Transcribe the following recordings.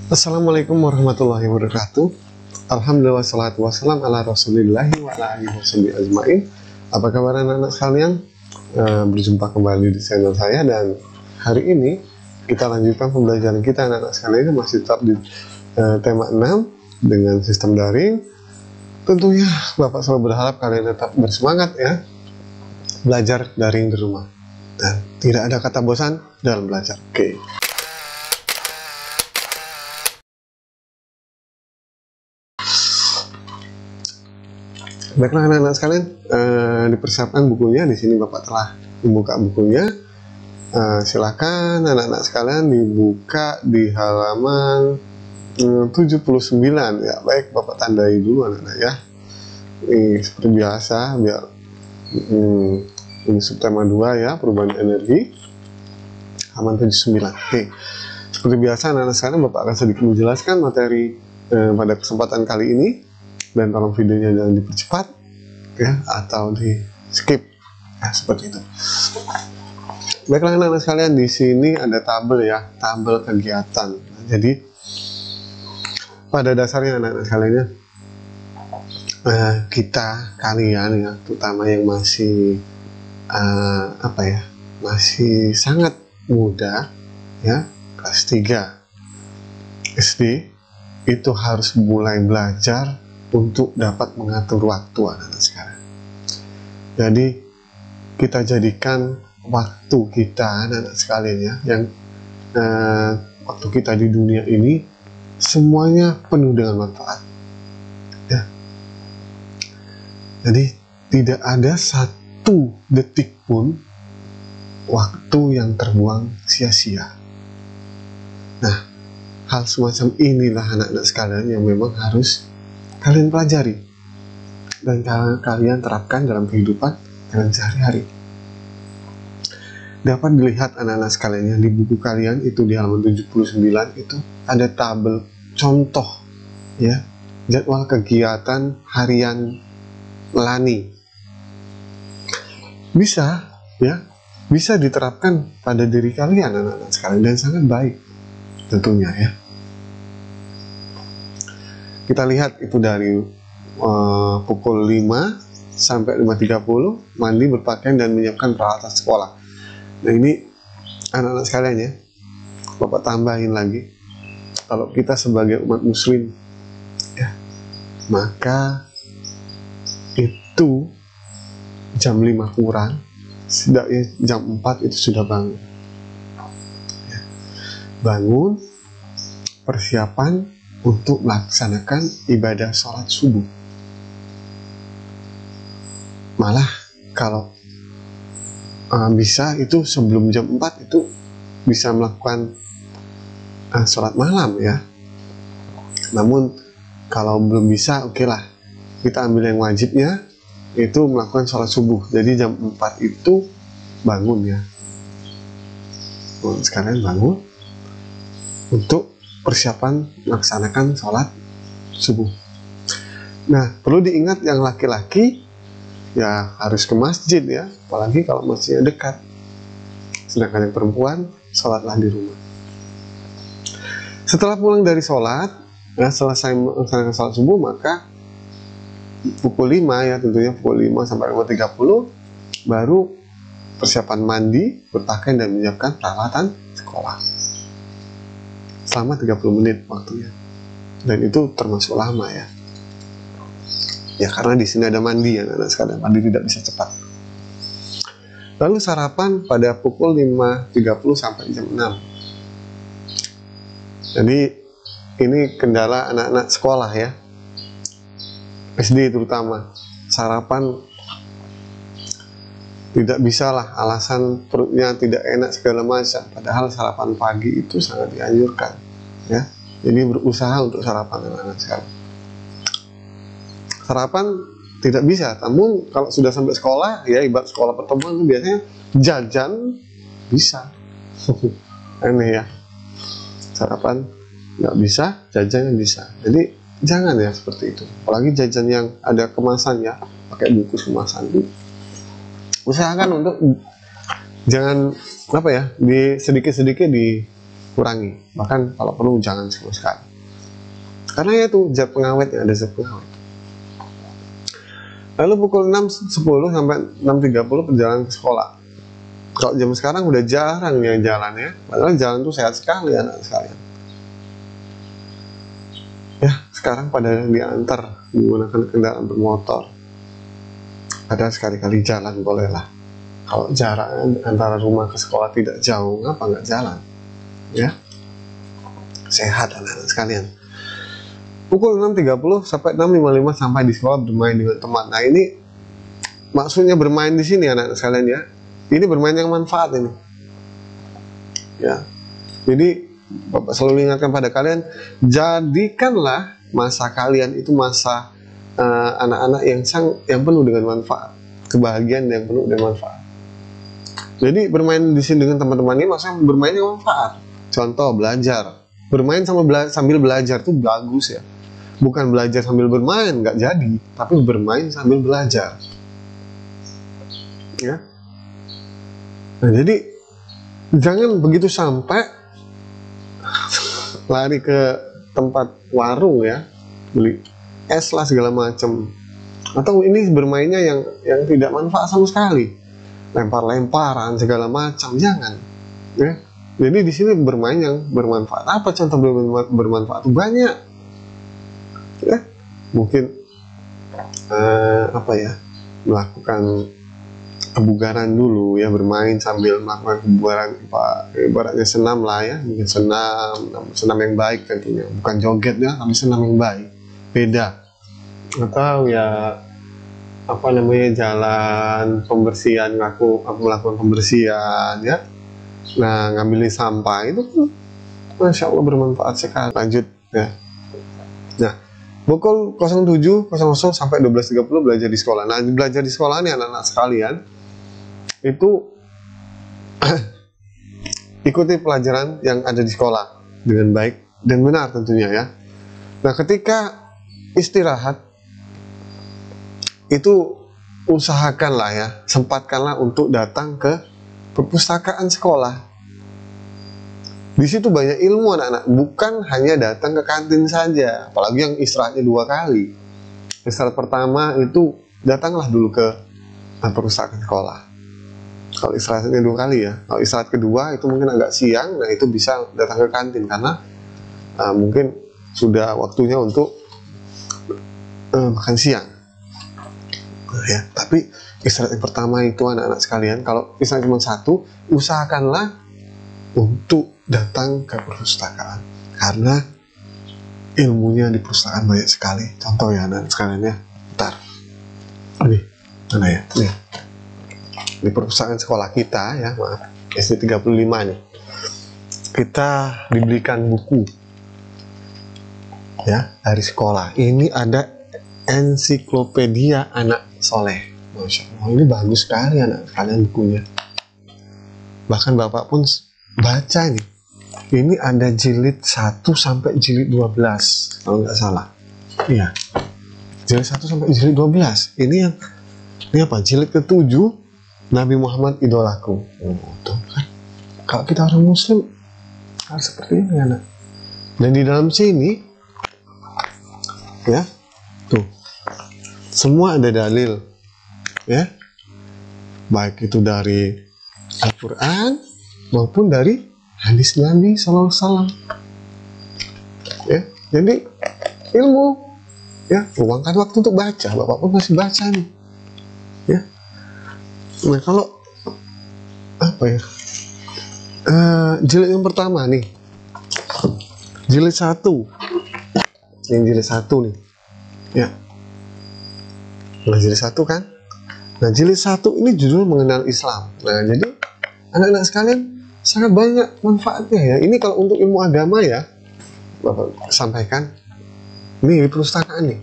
Assalamualaikum warahmatullahi wabarakatuh. Alhamdulillah wassalatu wassalam ala rasulillahi wa ala alihi washabihi ajmain. Apa kabar anak-anak sekalian? Berjumpa kembali di channel saya, dan hari ini kita lanjutkan pembelajaran kita anak-anak sekalian, masih tetap di tema 6 dengan sistem daring. Tentunya Bapak selalu berharap kalian tetap bersemangat ya, belajar daring di rumah, dan tidak ada kata bosan dalam belajar. Oke. Baiklah anak-anak sekalian, dipersiapkan bukunya. Di sini Bapak telah membuka bukunya. Silakan anak-anak sekalian dibuka di halaman 79 ya. Baik, Bapak tandai dulu anak-anak ya. Ini seperti biasa, biar ini subtema 2 ya, perubahan energi, halaman 79. Oke. Seperti biasa anak-anak sekalian, Bapak akan sedikit menjelaskan materi pada kesempatan kali ini. Dan tolong videonya jangan dipercepat ya, atau di skip ya, seperti itu. Baiklah anak-anak sekalian, di sini ada tabel ya, tabel kegiatan. Jadi pada dasarnya anak-anak sekalian ya, kita kalian ya, terutama yang masih masih sangat muda ya, kelas 3 SD, itu harus mulai belajar untuk dapat mengatur waktu anak-anak sekalian. Jadi kita jadikan waktu kita anak-anak sekalian ya, yang waktu kita di dunia ini semuanya penuh dengan manfaat ya. Jadi tidak ada satu detik pun waktu yang terbuang sia-sia. Nah, hal semacam inilah anak-anak sekalian yang memang harus kalian pelajari dan kalian terapkan dalam kehidupan kalian sehari-hari. Dapat dilihat anak-anak sekalian ya, di buku kalian itu di halaman 79 itu ada tabel contoh ya, jadwal kegiatan harian Lani. Bisa ya, bisa diterapkan pada diri kalian anak-anak sekalian, dan sangat baik tentunya ya. Kita lihat itu dari pukul 5 sampai 5.30, mandi, berpakaian, dan menyiapkan peralatan sekolah. Nah ini anak-anak sekalian ya, Bapak tambahin lagi, kalau kita sebagai umat muslim ya, maka itu jam 5 kurang, setidaknya jam 4 itu sudah bangun ya. Bangun, persiapan untuk melaksanakan ibadah sholat subuh. Malah kalau bisa itu sebelum jam 4 itu bisa melakukan sholat malam ya. Namun kalau belum bisa, oke lah, kita ambil yang wajibnya, itu melakukan sholat subuh. Jadi jam 4 itu bangun ya. Sekarang bangun untuk persiapan melaksanakan sholat subuh. Nah, perlu diingat yang laki-laki ya harus ke masjid ya, apalagi kalau masjidnya dekat. Sedangkan yang perempuan sholatlah di rumah. Setelah pulang dari sholat ya, selesai melaksanakan sholat subuh, maka pukul 5 ya, tentunya pukul 5 sampai 5.30 baru persiapan mandi, berpakaian, dan menyiapkan peralatan sekolah selama 30 menit waktunya. Dan itu termasuk lama ya. Ya karena di sini ada mandi ya, anak sekalian, mandi tidak bisa cepat. Lalu sarapan pada pukul 5.30 sampai jam 6. Jadi ini kendala anak-anak sekolah ya, SD terutama. Sarapan tidak bisa lah, alasan perutnya tidak enak segala macam, padahal sarapan pagi itu sangat dianjurkan ya. Jadi berusaha untuk sarapan anak-anak sekalian. Sarapan tidak bisa, namun kalau sudah sampai sekolah ya, ibarat sekolah pertemuan itu biasanya jajan bisa. Aneh ya, sarapan nggak bisa, jajan bisa. Jadi jangan ya seperti itu, apalagi jajan yang ada kemasan ya, pakai bungkus kemasan itu. Usahakan untuk jangan di sedikit-sedikit kurangi, bahkan kalau perlu jangan sama sekali, karena ya itu zat pengawet, ada zat pengawet. Lalu pukul 6.10 sampai 6.30 perjalanan ke sekolah. Kalau jam sekarang udah jarang yang jalan ya, padahal jalan tuh sehat sekali anak sekalian. Ya, sekarang pada diantar menggunakan kendaraan bermotor. Padahal sekali-kali jalan bolehlah. Kalau jarak antara rumah ke sekolah tidak jauh, ngapa nggak jalan? Ya, sehat anak-anak sekalian. Pukul 6.30 sampai 6.55 sampai di sekolah bermain dengan teman. Nah ini maksudnya bermain di sini anak-anak sekalian ya. Ini bermain yang manfaat ini. Ya. Jadi Bapak selalu ingatkan pada kalian, jadikanlah masa kalian itu masa anak-anak yang penuh dengan manfaat, kebahagiaan yang penuh dengan manfaat. Jadi bermain di sini dengan teman-teman ini maksudnya bermain yang manfaat. Contoh belajar, bermain sambil belajar tuh bagus ya. Bukan belajar sambil bermain, nggak jadi, tapi bermain sambil belajar. Ya. Nah, jadi jangan begitu sampai lari ke tempat warung ya, beli es lah segala macam. Atau ini bermainnya yang tidak manfaat sama sekali, lempar-lemparan segala macam, jangan. Ya. Jadi di sini bermain yang bermanfaat. Apa contoh bermanfaat? Banyak. Ya, mungkin melakukan kebugaran dulu ya, bermain sambil melakukan kebugaran, ibaratnya senam lah ya, mungkin senam yang baik tentunya, bukan joget ya, tapi senam yang baik, beda. Atau ya jalan pembersihan, aku melakukan pembersihan ya. Nah, ngambilin sampah itu Masya Allah bermanfaat sekali. Lanjut ya. Nah, pukul 07.00 sampai 12.30 belajar di sekolah. Nah, belajar di sekolah nih anak-anak sekalian, itu ikuti pelajaran yang ada di sekolah dengan baik dan benar tentunya ya. Nah, ketika istirahat itu usahakanlah ya, sempatkanlah untuk datang ke perpustakaan sekolah. Di situ banyak ilmu anak-anak, bukan hanya datang ke kantin saja, apalagi yang istirahatnya 2 kali. Istirahat pertama itu datanglah dulu ke perpustakaan sekolah. Kalau istirahatnya 2 kali ya, kalau istirahat kedua itu mungkin agak siang, nah itu bisa datang ke kantin karena mungkin sudah waktunya untuk makan siang. Nah, ya, tapi istirahat yang pertama itu anak-anak sekalian, kalau istirahat cuma 1, usahakanlah untuk datang ke perpustakaan karena ilmunya di perpustakaan banyak sekali. Contoh ya anak-anak sekalian ya, bentar. Ini mana ya? Nih. Di perpustakaan sekolah kita ya, maaf, SD 35 nih, kita diberikan buku ya dari sekolah. Ini ada ensiklopedia anak soleh. Masya Allah, ini bagus sekali anak kalian bukunya. Bahkan Bapak pun baca ini. Ini ada jilid 1 sampai jilid 12 kalau nggak salah. Iya. Jilid 1 sampai jilid 12. Ini apa? Jilid ke-7, Nabi Muhammad idolaku. Oh, tuh kan. Kalau kita orang muslim harus seperti ini anak. Dan di dalam sini ya, tuh. Semua ada dalil. Ya. Baik itu dari Al-Qur'an maupun dari hadis Nabi SAW. Ya, jadi ilmu ya, luangkan waktu untuk baca. Bapak pun masih baca nih. Ya. Nah, kalau jilid yang pertama nih, jilid 1, yang jilid 1 nih, ya. Nah, jilid 1 kan. Nah, jilid 1 ini judul mengenal Islam. Nah, jadi anak-anak sekalian sangat banyak manfaatnya ya. Ini kalau untuk ilmu agama ya, Bapak sampaikan ini di perpustakaan nih.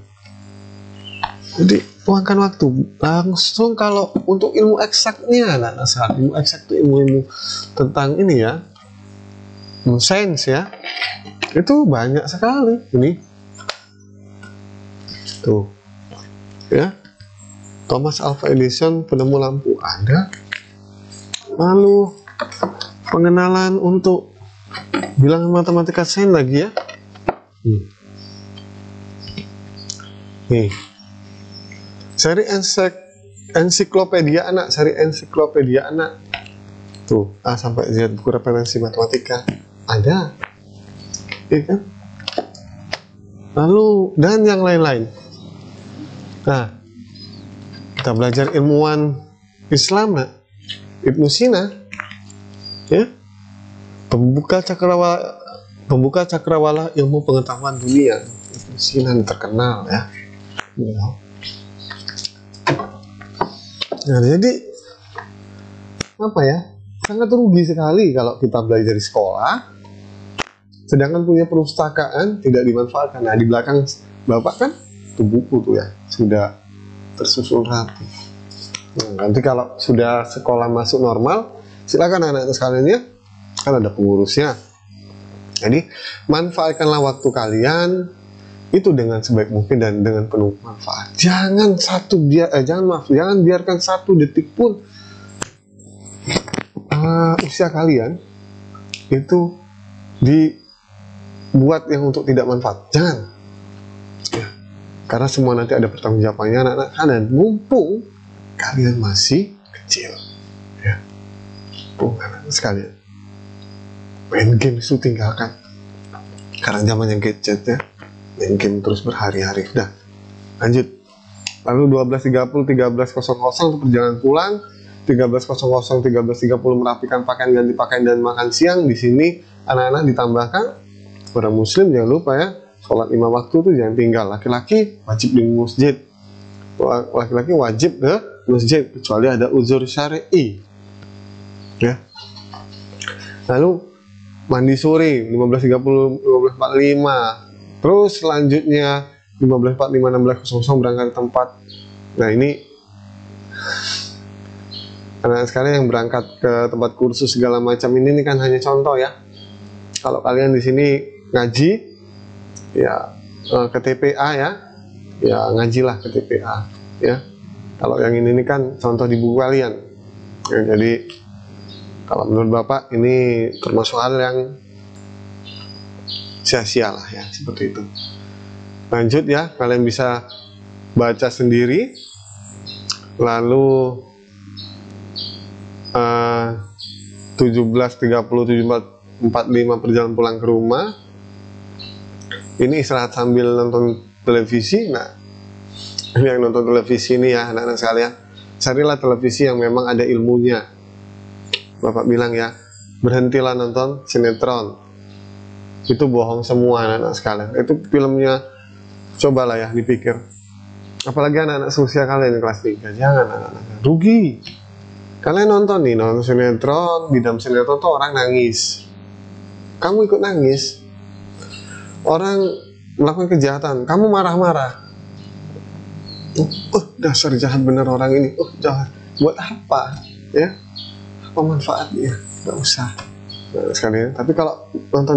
Jadi luangkan waktu. Langsung kalau untuk ilmu eksaknya anak-anak sekalian, ilmu eksak itu ilmu tentang ini ya, sains ya, itu banyak sekali ini. Tuh ya, Thomas Alva Edison, penemu lampu, ada. Lalu pengenalan untuk Bilangan matematika sains lagi ya. Nih, seri ensiklopedia anak, seri ensiklopedia anak. Tuh, A sampai Z buku referensi matematika ada, ya kan? Lalu dan yang lain-lain. Nah, kita belajar ilmuwan Islam, nah, Ibnu Sina, ya, pembuka cakrawala ilmu pengetahuan dunia. Ibnu Sina terkenal ya. Nah, jadi apa ya? Sangat rugi sekali kalau kita belajar di sekolah, sedangkan punya perpustakaan tidak dimanfaatkan. Nah, di belakang Bapak kan itu buku tuh ya, sudah tersusun rapi. Nah, nanti kalau sudah sekolah masuk normal, silakan anak-anak sekalian ya, kan ada pengurusnya. Jadi manfaatkanlah waktu kalian itu dengan sebaik mungkin dan dengan penuh manfaat. Jangan biarkan satu detik pun usia kalian itu dibuat yang untuk tidak manfaat. Jangan. Ya. Karena semua nanti ada pertanggungjawabannya anak-anak kalian. Mumpung kalian masih kecil. Ya. Mumpung anak-anak sekalian. Main game itu tinggalkan. Sekarang zamannya gadget ya. Main game terus berhari-hari. Udah, lanjut. Lalu 12.30, 13.00 untuk perjalanan pulang. 13.00, 13.30 merapikan pakaian, ganti pakaian dan makan siang. Di sini anak-anak ditambahkan orang muslim jangan lupa ya, sholat 5 waktu itu jangan tinggal. Laki-laki wajib di masjid. Laki-laki wajib ke masjid kecuali ada uzur syar'i. Ya. Lalu mandi sore 15.30, 15.45. Terus selanjutnya 15.45, 16.00 berangkat ke tempat. Nah, ini anak sekalian yang berangkat ke tempat kursus segala macam ini kan hanya contoh ya. Kalau kalian di sini ngaji ya ke TPA ya ngajilah ke TPA ya. Kalau yang ini kan contoh di buku kalian. Ya, jadi kalau menurut Bapak ini termasuk hal yang sia-sia lah ya, seperti itu. Lanjut ya, kalian bisa baca sendiri. Lalu 17.30, 17.45 perjalanan pulang ke rumah. Ini istirahat sambil nonton televisi. Nah, ini yang nonton televisi ini ya anak-anak sekalian, carilah televisi yang memang ada ilmunya. Bapak bilang ya, berhentilah nonton sinetron. Itu bohong semua anak-anak sekalian. Itu filmnya, cobalah ya dipikir. Apalagi anak-anak seusia kalian kelas 3. Jangan anak-anak, rugi. Kalian nonton sinetron, di dalam sinetron tuh orang nangis. Kamu ikut nangis. Orang melakukan kejahatan, kamu marah-marah. Dasar jahat bener orang ini. Jahat. Buat apa? Ya? Apa manfaatnya? Gak usah. Nah, sekalian. Tapi kalau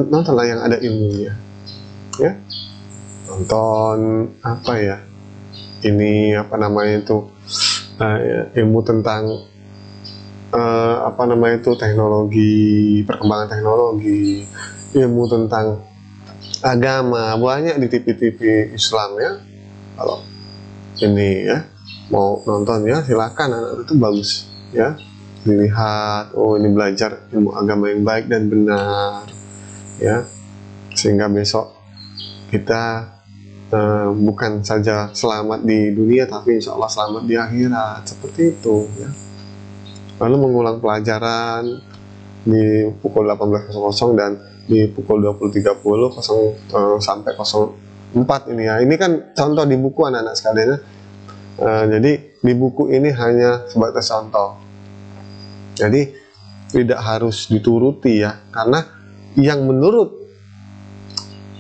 nontonlah yang ada ilmunya. Ya? Nonton apa ya? Ini apa namanya itu? Ilmu tentang teknologi, perkembangan teknologi, ilmu tentang agama, banyak di TV-TV Islam ya. Kalau ini ya mau nonton ya silakan, anak itu bagus ya, dilihat. Ini belajar ilmu agama yang baik dan benar ya, sehingga besok kita bukan saja selamat di dunia tapi insya Allah selamat di akhirat, seperti itu ya. Lalu mengulang pelajaran di pukul 18.00 dan di pukul 20.30 sampai 04 ini ya. Ini kan contoh di buku anak-anak sekalian ya. Jadi di buku ini hanya sebatas contoh. Jadi tidak harus dituruti ya, karena yang menurut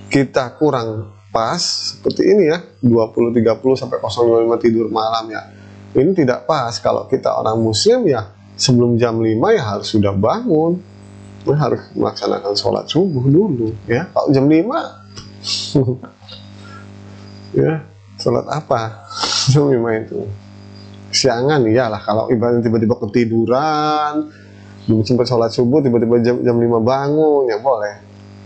kita kurang pas seperti ini ya, 20.30 sampai 05 tidur malam ya. Ini tidak pas. Kalau kita orang muslim ya sebelum jam 5 ya harus sudah bangun. Harus melaksanakan sholat subuh dulu ya. Kalau jam 5 ya sholat apa? Jam 5 itu siangan iyalah. Kalau ibaratnya tiba-tiba ketiduran belum sempat sholat subuh tiba-tiba jam 5 bangun, ya boleh.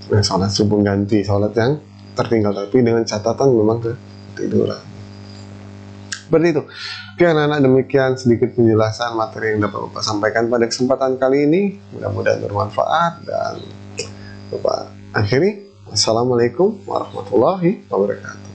Nah, sholat subuh ganti sholat yang tertinggal, tapi dengan catatan memang ketiduran. Seperti itu. Oke anak-anak, demikian sedikit penjelasan materi yang dapat Bapak sampaikan pada kesempatan kali ini. Mudah-mudahan bermanfaat, dan Bapak akhiri. Assalamualaikum warahmatullahi wabarakatuh.